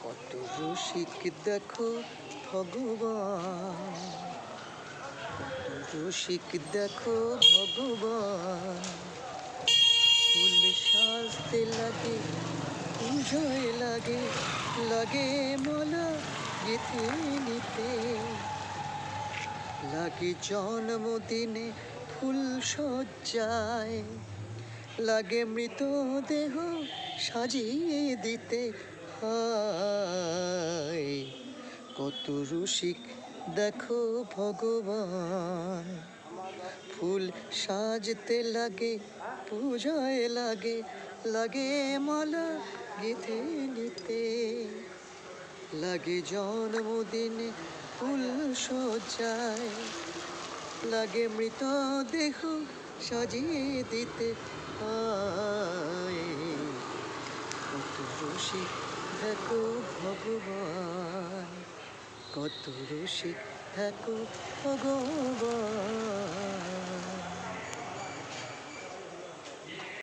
কত রসিক দেখো ভগবান, কত রসিক দেখো ভগবান। ফুল সাজতে লাগে, পুজোয় লাগে, লাগে মালা গেঁথে নিতে, লাগে জন্মদিনে ফুল সজ্জায়, লাগে মৃতদেহ সাজিয়ে দিতে। হায় কত রসিক দেখো ভগবান। ফুল সাজতে লাগে, পূজায় লাগে, লাগে মালা গেঁথে নিতে, লাগে জন্মদিনে ফুল সজ্জায়, লাগে মৃতদেহ সাজিয়ে দিতে। কত রসিক দেখো ভগবান, কত রসিক দেখো ভগবান।